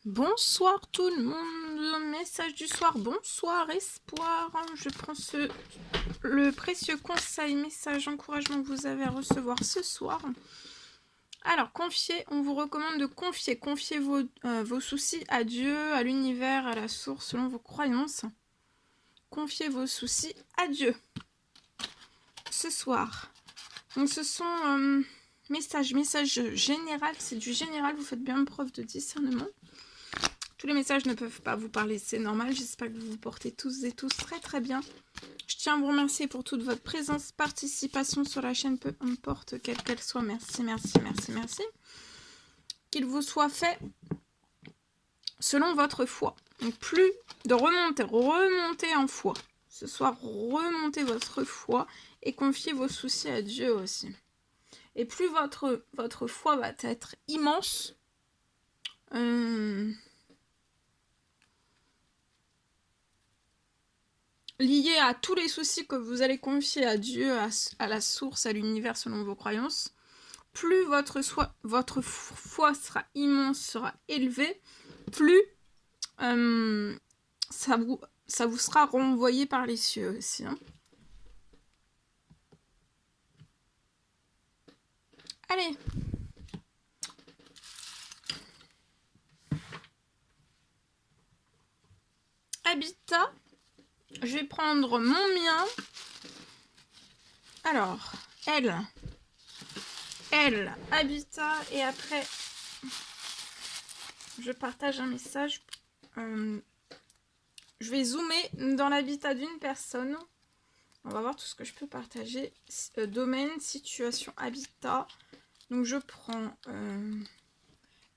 Bonsoir tout le monde, message du soir, bonsoir espoir, je prends le précieux conseil, message, encouragement que vous avez à recevoir ce soir. Alors confiez, on vous recommande de confier vos soucis à Dieu, à l'univers, à la source, selon vos croyances. Confiez vos soucis à Dieu. Ce soir, donc ce sont message général, c'est du général, vous faites bien preuve de discernement. Tous les messages ne peuvent pas vous parler, c'est normal. J'espère que vous vous portez tous et tous très très bien. Je tiens à vous remercier pour toute votre présence, participation sur la chaîne, peu importe quelle qu'elle soit. Merci, merci, merci, merci. Qu'il vous soit fait selon votre foi. Donc plus de remonter en foi. Ce soir, remontez votre foi et confiez vos soucis à Dieu aussi. Et plus votre foi va être immense, lié à tous les soucis que vous allez confier à Dieu, à la source, à l'univers selon vos croyances, plus votre foi sera immense, sera élevée, plus ça vous sera renvoyé par les cieux aussi. Hein. Allez. Habitat. Je vais prendre mon mien. Alors, elle, Habitat, et après, je partage un message. Je vais zoomer dans l'habitat d'une personne. On va voir tout ce que je peux partager. Domaine, situation, habitat. Donc je prends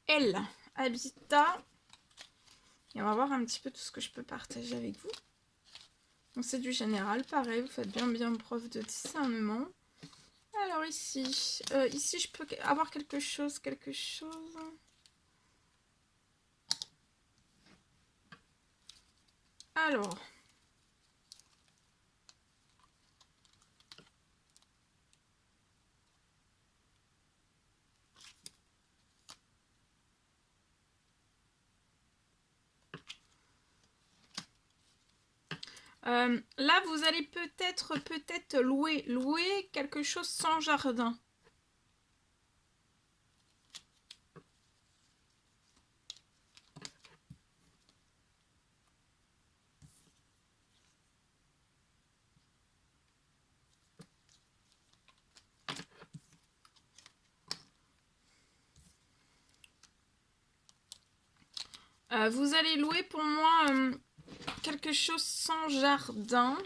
elle, habitat. Et on va voir un petit peu tout ce que je peux partager avec vous. Donc c'est du général, pareil, vous faites bien preuve de discernement. Alors ici, ici je peux avoir quelque chose. Alors. Là, vous allez peut-être louer quelque chose sans jardin. Vous allez louer pour moi quelque chose sans jardin.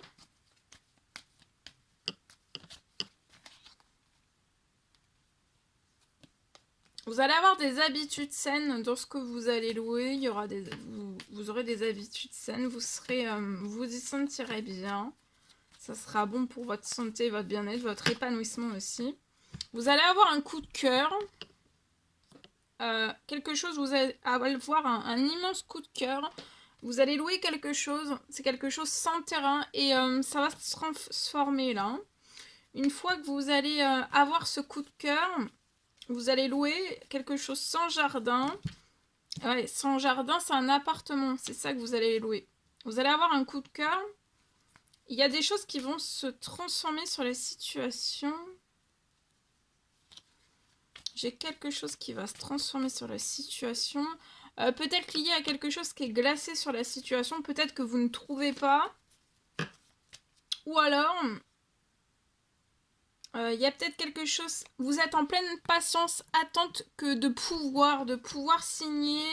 Vous allez avoir des habitudes saines dans ce que vous allez louer. Il y aura vous aurez des habitudes saines. Vous y sentirez bien. Ça sera bon pour votre santé, votre bien-être, votre épanouissement aussi. Vous allez avoir un coup de cœur. Quelque chose, vous allez avoir un immense coup de cœur. Vous allez louer quelque chose. C'est quelque chose sans terrain. Et ça va se transformer là. Une fois que vous allez avoir ce coup de cœur, vous allez louer quelque chose sans jardin. Ouais, sans jardin, c'est un appartement. C'est ça que vous allez louer. Vous allez avoir un coup de cœur. Il y a des choses qui vont se transformer sur les situations. J'ai quelque chose qui va se transformer sur la situation. Peut-être lié à quelque chose qui est glacé sur la situation. Peut-être que vous ne trouvez pas. Ou alors, il y a peut-être quelque chose. Vous êtes en pleine patience, attente que de pouvoir signer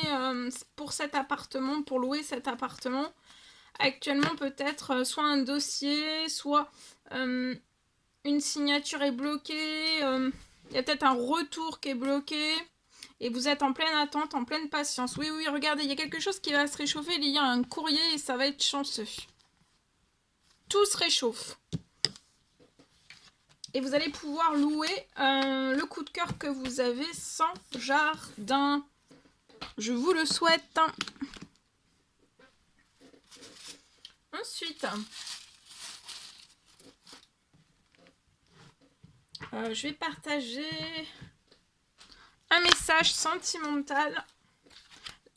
pour cet appartement, pour louer cet appartement. Actuellement, peut-être soit un dossier, soit une signature est bloquée. Il y a peut-être un retour qui est bloqué. Et vous êtes en pleine attente, en pleine patience. Oui, regardez, il y a quelque chose qui va se réchauffer. Il y a un courrier et ça va être chanceux. Tout se réchauffe. Et vous allez pouvoir louer le coup de cœur que vous avez sans jardin. Je vous le souhaite. Ensuite, je vais partager un message sentimental.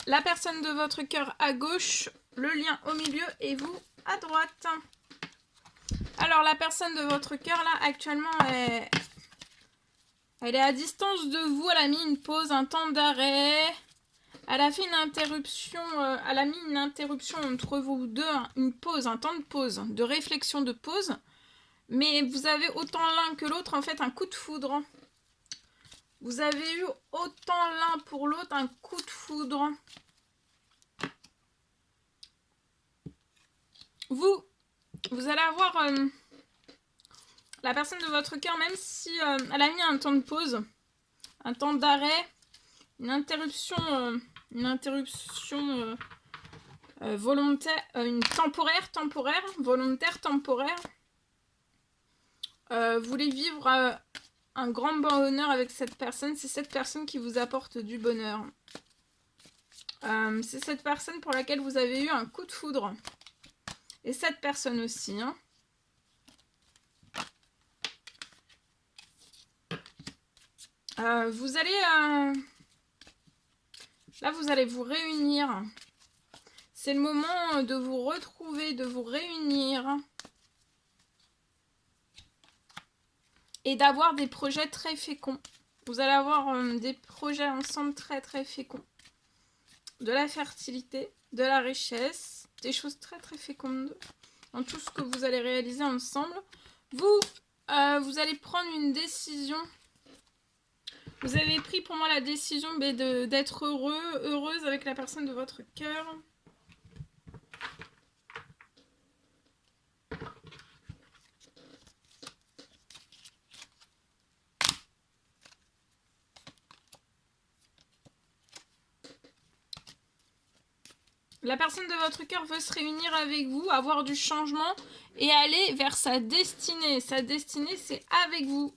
La personne de votre cœur à gauche, le lien au milieu et vous à droite. Alors, la personne de votre cœur, là, actuellement, elle est à distance de vous. Elle a mis une pause, un temps d'arrêt. Elle a fait une interruption. Elle a mis une interruption entre vous deux. Une pause, un temps de pause, de réflexion de pause. Mais vous avez autant l'un que l'autre, en fait, un coup de foudre. Vous avez eu autant l'un pour l'autre un coup de foudre. Vous allez avoir la personne de votre cœur, même si elle a mis un temps de pause, un temps d'arrêt, une interruption volontaire, une temporaire, volontaire, temporaire. Vous voulez vivre un grand bonheur avec cette personne. C'est cette personne qui vous apporte du bonheur. C'est cette personne pour laquelle vous avez eu un coup de foudre. Et cette personne aussi. Hein. Vous allez... là, vous allez vous réunir. C'est le moment de vous retrouver, de vous réunir. Et d'avoir des projets très féconds. Vous allez avoir des projets ensemble très très féconds. De la fertilité, de la richesse, des choses très très fécondes. Dans tout ce que vous allez réaliser ensemble. Vous allez prendre une décision. Vous avez pris pour moi la décision d'être heureuse avec la personne de votre cœur. La personne de votre cœur veut se réunir avec vous, avoir du changement et aller vers sa destinée. Sa destinée, c'est avec vous.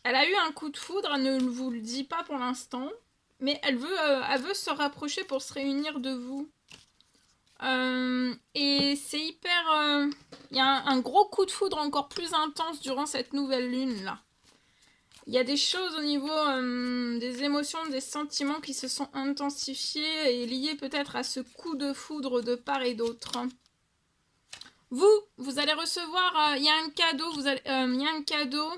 Elle a eu un coup de foudre, elle ne vous le dit pas pour l'instant, mais elle veut se rapprocher pour se réunir de vous. Et c'est hyper... Il y a un gros coup de foudre encore plus intense durant cette nouvelle lune là. Il y a des choses au niveau des émotions, des sentiments qui se sont intensifiés et liés peut-être à ce coup de foudre de part et d'autre. Vous allez recevoir... il y a un cadeau, il y a un cadeau.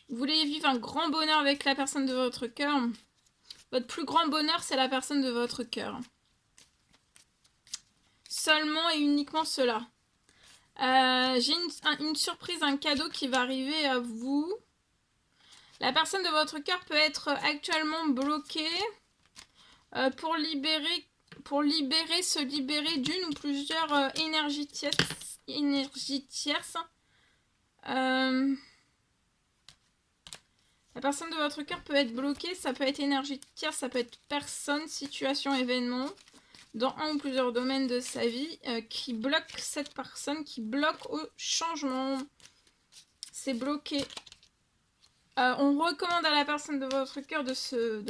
Vous voulez vivre un grand bonheur avec la personne de votre cœur. Votre plus grand bonheur, c'est la personne de votre cœur. Seulement et uniquement cela. J'ai une surprise, un cadeau qui va arriver à vous. La personne de votre cœur peut être actuellement bloquée pour se libérer d'une ou plusieurs énergies tierces. La personne de votre cœur peut être bloquée, ça peut être énergie tierce, ça peut être personne, situation, événement, dans un ou plusieurs domaines de sa vie, qui bloque cette personne, qui bloque au changement. C'est bloqué. On recommande à la personne de votre cœur de se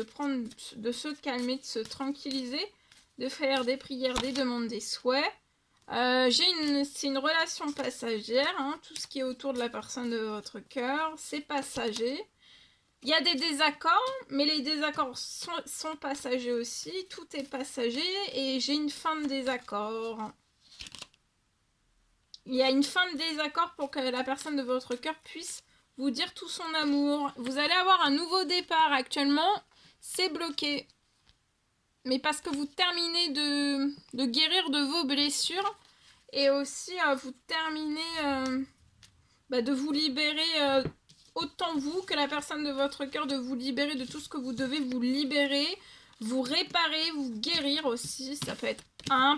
calmer, de se tranquilliser, de faire des prières, des demandes, des souhaits. C'est une relation passagère, hein, tout ce qui est autour de la personne de votre cœur, c'est passager. Il y a des désaccords, mais les désaccords sont passagers aussi. Tout est passager et j'ai une fin de désaccord. Il y a une fin de désaccord pour que la personne de votre cœur puisse vous dire tout son amour. Vous allez avoir un nouveau départ. Actuellement, c'est bloqué. Mais parce que vous terminez de guérir de vos blessures et aussi vous terminez de vous libérer... autant vous que la personne de votre cœur, de vous libérer de tout ce que vous devez vous libérer, vous réparer, vous guérir aussi. Ça peut être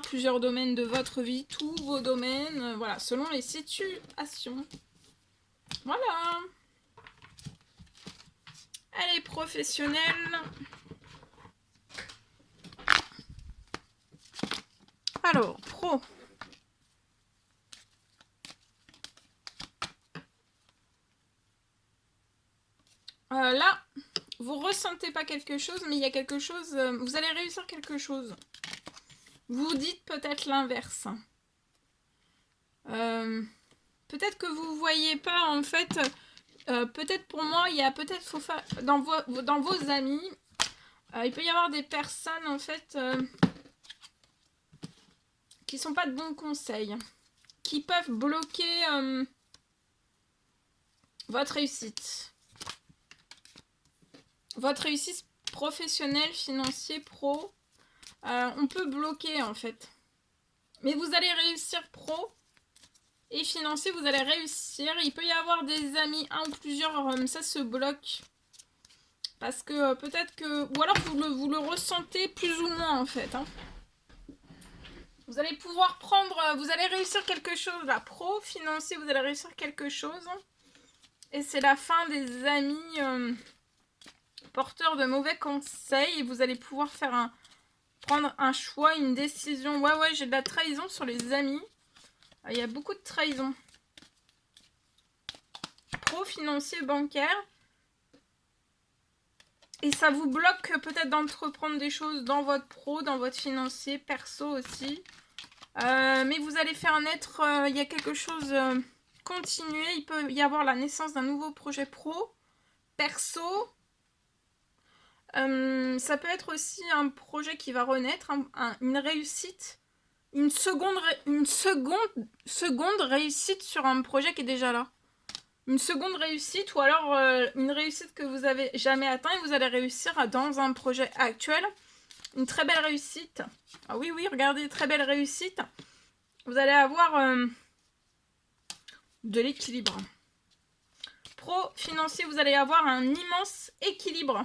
plusieurs domaines de votre vie, tous vos domaines, voilà, selon les situations. Voilà. Elle est professionnelle. Alors, pro. Là, vous ressentez pas quelque chose, mais il y a quelque chose... vous allez réussir quelque chose. Vous dites peut-être l'inverse. Peut-être que vous voyez pas, en fait... peut-être pour moi, il y a peut-être faut faire dans vos amis, il peut y avoir des personnes en fait qui sont pas de bons conseils, qui peuvent bloquer votre réussite. Votre réussite professionnelle, financière, pro, on peut bloquer en fait. Mais vous allez réussir pro et financier, vous allez réussir. Il peut y avoir des amis, un ou plusieurs, ça se bloque. Parce que peut-être que... Ou alors vous le ressentez plus ou moins en fait. Hein. Vous allez pouvoir prendre... Vous allez réussir quelque chose là. Pro, financier, vous allez réussir quelque chose. Et c'est la fin des amis porteurs de mauvais conseils. Et vous allez pouvoir faire prendre un choix, une décision. Ouais, j'ai de la trahison sur les amis. Il y a beaucoup de trahison. Pro, financier, bancaire. Et ça vous bloque peut-être d'entreprendre des choses dans votre pro, dans votre financier, perso aussi. Mais vous allez faire naître, il y a quelque chose continuer. Il peut y avoir la naissance d'un nouveau projet pro, perso. Ça peut être aussi un projet qui va renaître, une réussite. Une seconde réussite sur un projet qui est déjà là. Une seconde réussite ou alors une réussite que vous avez jamais atteint et vous allez réussir dans un projet actuel. Une très belle réussite. Ah oui, regardez, très belle réussite. Vous allez avoir de l'équilibre. Pro, financier, vous allez avoir un immense équilibre.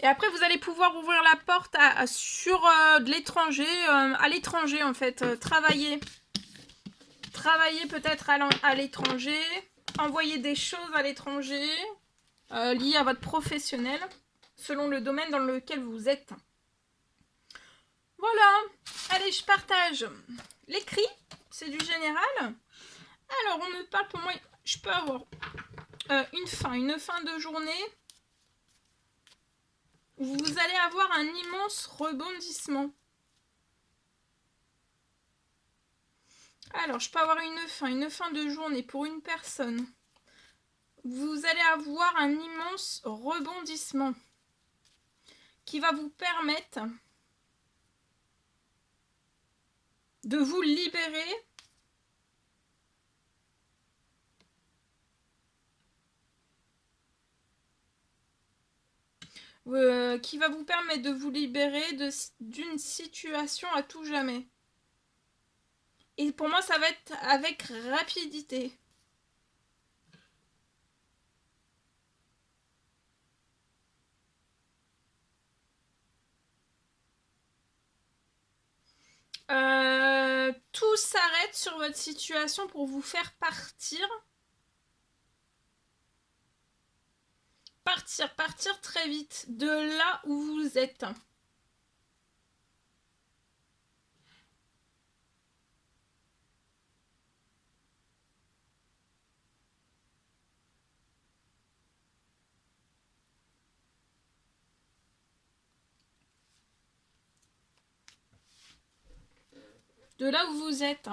Et après, vous allez pouvoir ouvrir la porte sur de l'étranger, à l'étranger en fait, travailler. Travailler peut-être à l'étranger, envoyer des choses à l'étranger, liées à votre professionnel, selon le domaine dans lequel vous êtes. Voilà, allez, je partage l'écrit, c'est du général. Alors, on me parle pour moi, je peux avoir une fin de journée où vous allez avoir un immense rebondissement. Alors, je peux avoir une fin de journée pour une personne. Vous allez avoir un immense rebondissement qui va vous permettre de vous libérer qui va vous permettre de vous libérer d'une situation à tout jamais. Et pour moi, ça va être avec rapidité. Tout s'arrête sur votre situation pour vous faire partir. Partir très vite de là où vous êtes. De là où vous êtes.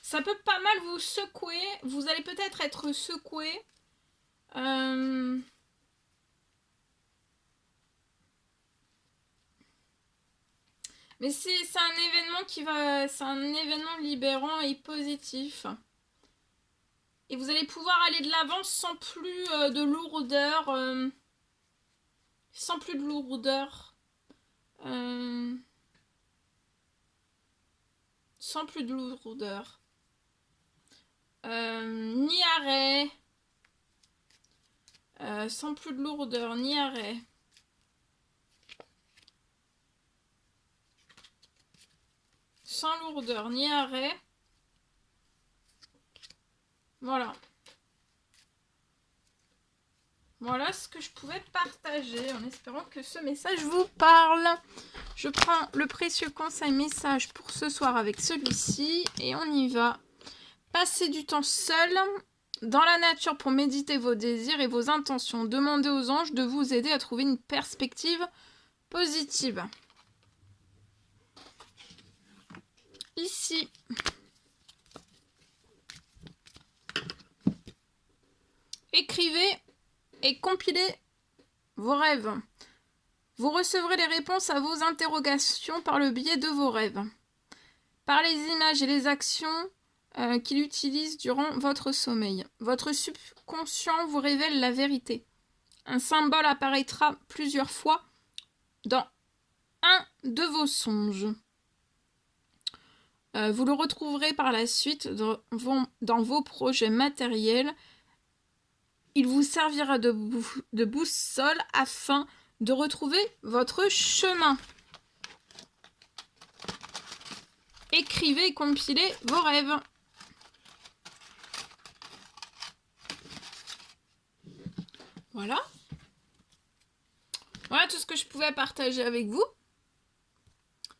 Ça peut pas mal vous secouer. Vous allez peut-être être secoué. Mais c'est un événement c'est un événement libérant et positif. Et vous allez pouvoir aller de l'avant sans plus de lourdeur. Sans plus de lourdeur. Sans plus de lourdeur. Ni arrêt. Sans plus de lourdeur, ni arrêt. Sans lourdeur, ni arrêt. Voilà. Voilà ce que je pouvais partager en espérant que ce message vous parle. Je prends le précieux conseil message pour ce soir avec celui-ci et on y va. Passez du temps seul dans la nature pour méditer vos désirs et vos intentions. Demandez aux anges de vous aider à trouver une perspective positive. Ici, écrivez et compilez vos rêves. Vous recevrez les réponses à vos interrogations par le biais de vos rêves, par les images et les actions qu'il utilise durant votre sommeil. Votre subconscient vous révèle la vérité. Un symbole apparaîtra plusieurs fois dans un de vos songes. Vous le retrouverez par la suite dans vos projets matériels. Il vous servira de boussole afin de retrouver votre chemin. Écrivez et compilez vos rêves. Voilà. Voilà tout ce que je pouvais partager avec vous.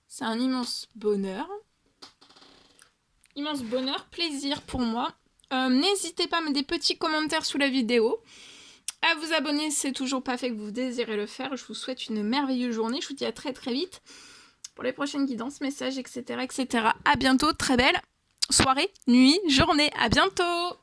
C'est un immense bonheur. Immense bonheur, plaisir pour moi. N'hésitez pas à mettre des petits commentaires sous la vidéo. À vous abonner si c'est toujours pas fait que vous désirez le faire. Je vous souhaite une merveilleuse journée. Je vous dis à très très vite pour les prochaines guidances, messages, etc. etc. À bientôt. Très belle soirée, nuit, journée. À bientôt.